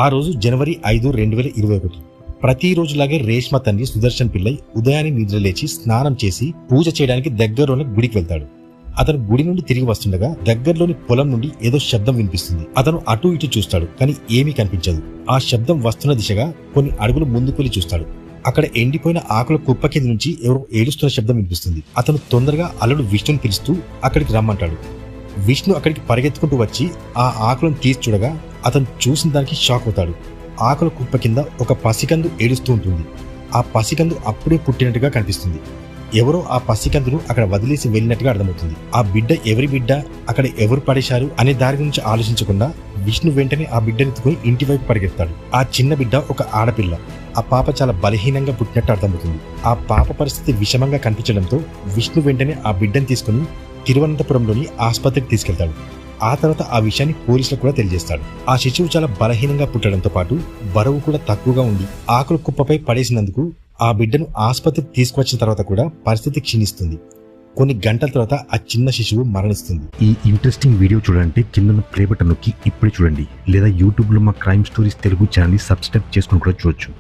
ఆ రోజు జనవరి 5, 2021. ప్రతిరోజులాగే రేష్మ తండ్రి సుదర్శన్ పిల్లై ఉదయాన్నే నిద్రలేచి స్నానం చేసి పూజ చేయడానికి దగ్గరలోని గుడికి వెళ్తాడు. అతను గుడి నుండి తిరిగి వస్తుండగా దగ్గరలోని పొలం నుండి ఏదో శబ్దం వినిపిస్తుంది. అతను అటు ఇటు చూస్తాడు, కానీ ఏమీ కనిపించదు. ఆ శబ్దం వస్తున్న దిశగా కొన్ని అడుగులు ముందుకు వెళ్లి చూస్తాడు. అక్కడ ఎండిపోయిన ఆకుల కుప్ప కింద నుంచి ఎవరో ఏడుస్తున్న శబ్దం వినిపిస్తుంది. అతను తొందరగా అల్లుడు విష్ణుని పిలుస్తూ అక్కడికి రమ్మంటాడు. విష్ణు అక్కడికి పరిగెత్తుకుంటూ వచ్చి ఆ ఆకులను తీసి చూడగా అతను చూసిన దానికి షాక్ అవుతాడు. ఆకుల కుప్ప కింద ఒక పసికందు ఏడుస్తూ ఉంటుంది. ఆ పసికందు అప్పుడే పుట్టినట్టుగా కనిపిస్తుంది. ఎవరో ఆ పసికందును అక్కడ వదిలేసి వెళ్ళినట్టుగా అర్థమవుతుంది. ఆ బిడ్డ ఎవరి బిడ్డ, అక్కడ ఎవరు పడేశారు అనే దారి గురించి ఆలోచించకుండా విష్ణు వెంటనే ఆ బిడ్డనెత్తుకుని ఇంటి వైపు పరిగెత్తాడు. ఆ చిన్న బిడ్డ ఒక ఆడపిల్ల. ఆ పాప చాలా బలహీనంగా పుట్టినట్టు అర్థమవుతుంది. ఆ పాప పరిస్థితి విషమంగా కనిపించడంతో విష్ణు వెంటనే ఆ బిడ్డను తీసుకుని తిరువనంతపురంలోని ఆసుపత్రికి తీసుకెళ్తాడు. ఆ తర్వాత ఆ విషయాన్ని పోలీసులకు కూడా తెలియజేస్తాడు. ఆ శిశువు చాలా బలహీనంగా పుట్టడంతో పాటు బరువు కూడా తక్కువగా ఉండి ఆకుల కుప్పపై పడేసినందుకు ఆ బిడ్డను ఆసుపత్రికి తీసుకువచ్చిన తర్వాత కూడా పరిస్థితి క్షీణిస్తుంది. కొన్ని గంటల తర్వాత ఆ చిన్న శిశువు మరణిస్తుంది. ఈ ఇంట్రెస్టింగ్ వీడియో చూడాలంటే కింద ప్లే బటన్ నొక్కి ఇప్పుడే చూడండి, లేదా యూట్యూబ్లో మా క్రైమ్ స్టోరీస్ తెలుగు ఛానల్ని సబ్స్క్రైబ్ చేసుకుని కూడా చూడొచ్చు.